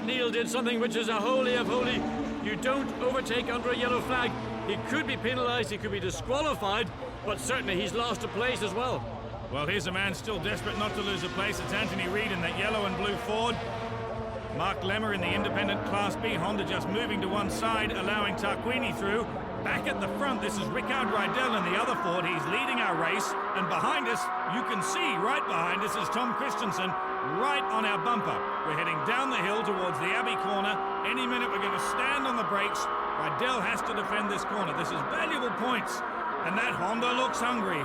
Matt Neal did something which is a holy of holy. You don't overtake under a yellow flag. He could be penalised, he could be disqualified, but certainly he's lost a place as well. Well, here's a man still desperate not to lose a place. It's Anthony Reid in that yellow and blue Ford. Mark Lemmer in the independent Class B Honda just moving to one side, allowing Tarquini through. Back at the front, this is Rickard Rydell in the other Ford. He's leading our race, and behind us, you can see right behind us is Tom Christensen, right on our bumper. We're heading down the hill towards the Abbey corner. Any minute we're going to stand on the brakes. Rydell has to defend this corner. This is valuable points, and that Honda looks hungry.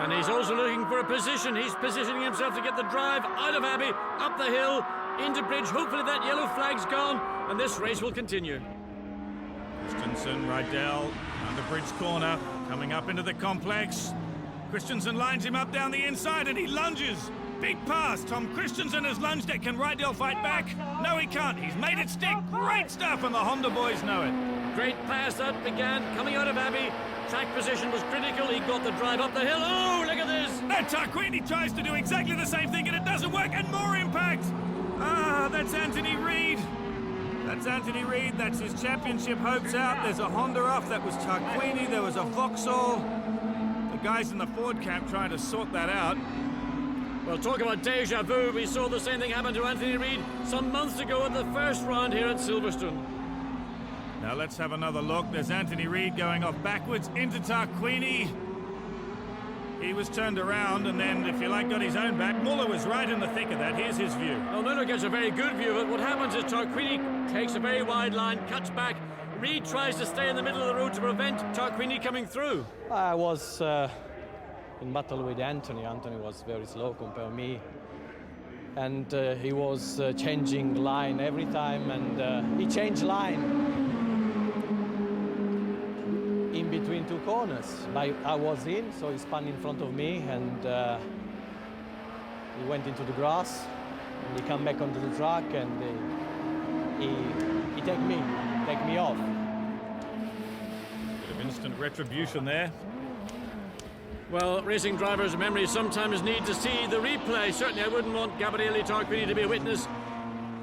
And he's also looking for a position. He's positioning himself to get the drive out of Abbey, up the hill, into bridge. Hopefully that yellow flag's gone, and this race will continue. Christensen, Rydell, under bridge corner, coming up into the complex. Christensen lines him up down the inside, and he lunges. Big pass. Tom Christensen has lunged it. Can Rydell fight back? No, he can't. He's made it stick. Great stuff, and the Honda boys know it. Great pass that began coming out of Abbey. Track position was critical. He got the drive up the hill. Oh, look at this! And Tarquini tries to do exactly the same thing, and it doesn't work, and more impact. Ah, that's Anthony Reid. That's Anthony Reid. That's his championship hopes out. There's a Honda off. That was Tarquini. There was a Vauxhall. The guys in the Ford camp trying to sort that out. Well, talk about deja vu. We saw the same thing happen to Anthony Reid some months ago in the first round here at Silverstone. Now let's have another look. There's Anthony Reid going off backwards into Tarquini. He was turned around and then, if you like, got his own back. Muller was right in the thick of that. Here's his view. Well, Muller gets a very good view of it. What happens is Tarquini takes a very wide line, cuts back. Reid tries to stay in the middle of the road to prevent Tarquini coming through. I was in battle with Anthony. Anthony was very slow compared to me. And he was changing line every time, and he changed line in between two corners. I was in, so he spun in front of me, and he went into the grass, and he came back onto the track, and he take me off. Bit of instant retribution there. Well, racing drivers' memories sometimes need to see the replay. Certainly I wouldn't want Gabriele Tarquini to be a witness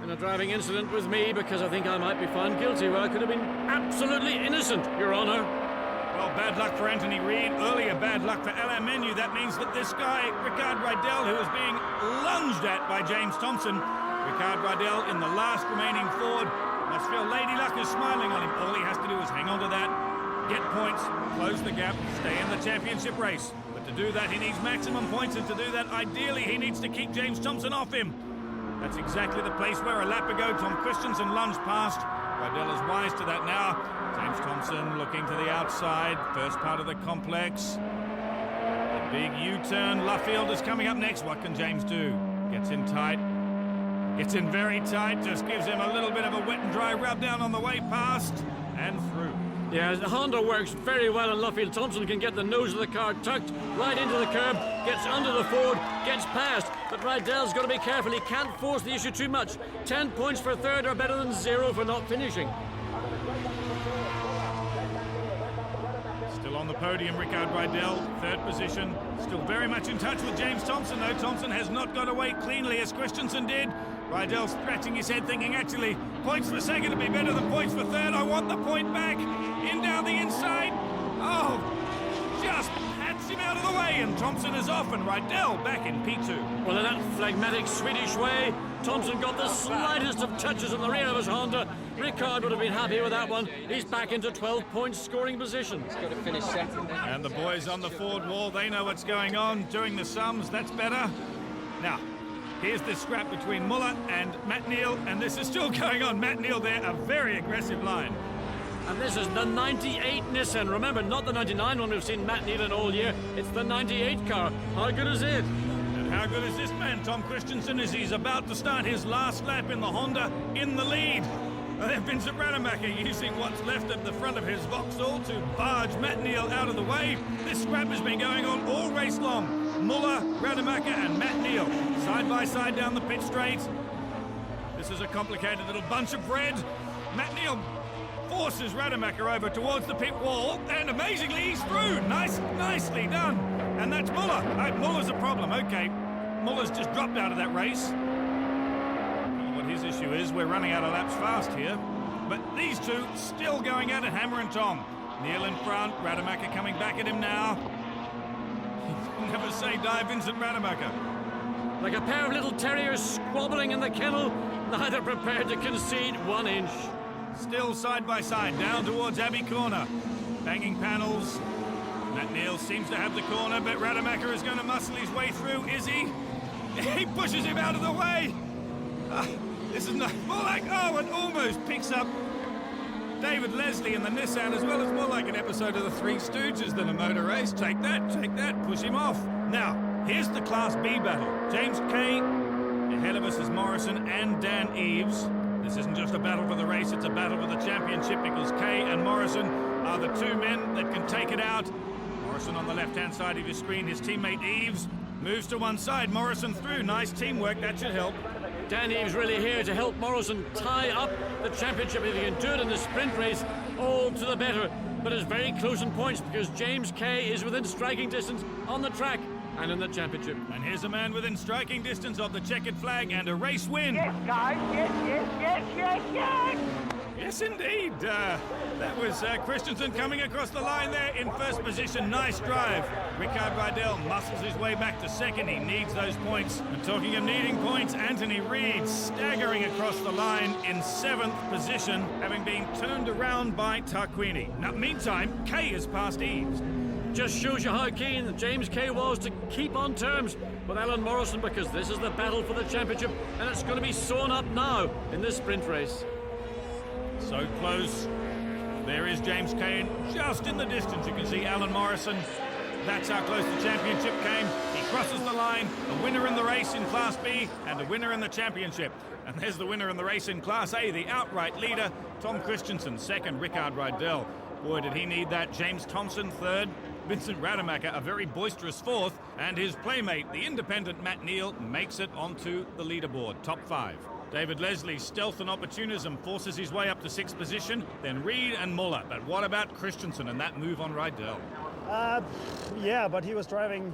in a driving incident with me, because I think I might be found guilty. Well, I could have been absolutely innocent, Your Honour. Well, bad luck for Anthony Reid. Earlier, bad luck for Alain Menu. That means that this guy, Rickard Rydell, who is being lunged at by James Thompson. Rickard Rydell in the last remaining Ford. Must feel Lady Luck is smiling on him. All he has to do is hang on to that, get points, close the gap, stay in the championship race. But to do that, he needs maximum points, and to do that, ideally, he needs to keep James Thompson off him. That's exactly the place where a lap ago Tom Christensen lunged past. Rydell is wise to that now. James Thompson looking to the outside, first part of the complex. A big U-turn. Luffield is coming up next. What can James do? Gets in tight. Gets in very tight, just gives him a little bit of a wet and dry rub down on the way past and through. Yeah, the Honda works very well, and Luffield. Thompson can get the nose of the car tucked right into the curb, gets under the Ford, gets past. But Rydell's got to be careful. He can't force the issue too much. 10 points for third are better than 0 for not finishing. Still on the podium, Rickard Rydell, third position. Still very much in touch with James Thompson, though. Thompson has not got away cleanly as Christensen did. Rydell scratching his head, thinking, actually, points for second would be better than points for third. I want the point back. In down the inside. Oh, just pats him out of the way, and Thompson is off, and Rydell back in P2. Well, in that phlegmatic Swedish way, Thompson got the slightest of touches on the rear of his Honda. Rickard would have been happy with that one. He's back into 12-point scoring position. He's got to finish second. And the boys on the Ford wall, they know what's going on. Doing the sums, that's better. Now, here's the scrap between Muller and Matt Neal, and this is still going on. Matt Neal there, a very aggressive line. And this is the 98 Nissan. Remember, not the 99 one we've seen Matt Neal in all year. It's the 98 car. How good is it? And how good is this man, Tom Christensen, as he's about to start his last lap in the Honda in the lead? Vincent Rademacher using what's left at the front of his Vauxhall to barge Matt Neal out of the way. This scrap has been going on all race long. Muller, Rademacher and Matt Neal side by side down the pit straight. This is a complicated little bunch of red. Matt Neal forces Rademacher over towards the pit wall, and amazingly he's through. Nicely done. And that's Muller. Muller's a problem. Okay, Muller's just dropped out of that race. what his issue is. We're running out of laps fast here. But these two still going at it, hammer and tong. Neil in front, Rademacher coming back at him now. Never say die, Vincent Rademacher. Like a pair of little terriers squabbling in the kennel, neither prepared to concede 1 inch. Still side by side, down towards Abbey Corner. Banging panels. Matt Neal seems to have the corner, but Rademacher is going to muscle his way through, is he? He pushes him out of the way. This is not more like, oh, it almost picks up David Leslie in the Nissan as well. It's more like an episode of the Three Stooges than a motor race. Take that, push him off. Now, here's the Class B battle. James Kay, ahead of us is Morrison and Dan Eves. This isn't just a battle for the race, it's a battle for the championship because Kay and Morrison are the two men that can take it out. Morrison on the left-hand side of your screen, his teammate Eves moves to one side, Morrison through, nice teamwork, that should help. Dan Eves really here to help Morrison tie up the championship. If he can do it in the sprint race, all to the better. But it's very close in points because James Kay is within striking distance on the track and in the championship. And here's a man within striking distance of the checkered flag and a race win. Yes, guys, yes. Yes, indeed. That was Christensen coming across the line there in first position. Nice drive. Ricard Rydell muscles his way back to second. He needs those points. And talking of needing points, Anthony Reid staggering across the line in 7th position, having been turned around by Tarquini. Now, meantime, Kay has passed Eves. Just shows you how keen James Kay was to keep on terms with Alan Morrison because this is the battle for the championship and it's going to be sewn up now in this sprint race. So close. There is James Kay, just in the distance. You can see Alan Morrison. That's how close the championship came. He crosses the line. A winner in the race in Class B and a winner in the championship. And there's the winner in the race in Class A, the outright leader, Tom Christensen. Second, Ricard Rydell. Boy, did he need that. James Thompson, third. Vincent Rademacher, a very boisterous fourth. And his playmate, the independent Matt Neal, makes it onto the leaderboard. Top 5. David Leslie, stealth and opportunism, forces his way up to 6th position. Then Reid and Muller. But what about Christensen and that move on Rydell? Yeah, but he was driving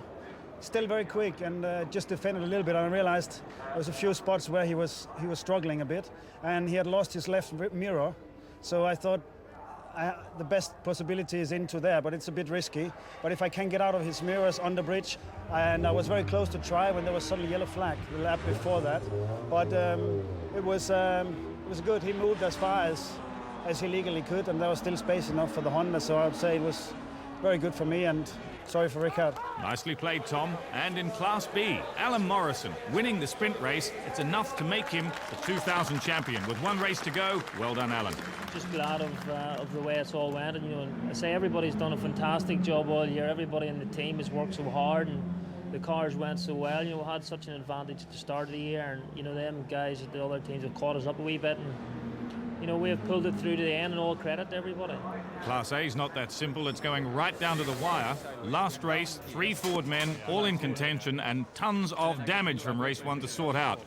still very quick and just defended a little bit. I realized there was a few spots where he was struggling a bit, and he had lost his left mirror. So I thought the best possibility is into there, but it's a bit risky. But if I can get out of his mirrors on the bridge, and I was very close to try when there was suddenly yellow flag the lap before that. But it was good. He moved as far as he legally could, and there was still space enough for the Honda. So I would say it was very good for me, and sorry for Ricard. Nicely played, Tom. And in Class B, Alan Morrison winning the sprint race. It's enough to make him the 2000 champion. With one race to go, well done, Alan. Just glad of the way it's all went, and I say everybody's done a fantastic job all year. Everybody in the team has worked so hard, and the cars went so well. We had such an advantage at the start of the year, and them guys at the other teams have caught us up a wee bit, and we have pulled it through to the end, and all credit to everybody. Class A is not that simple. It's going right down to the wire. Last race, 3 Ford men, all in contention, and tons of damage from race 1 to sort out.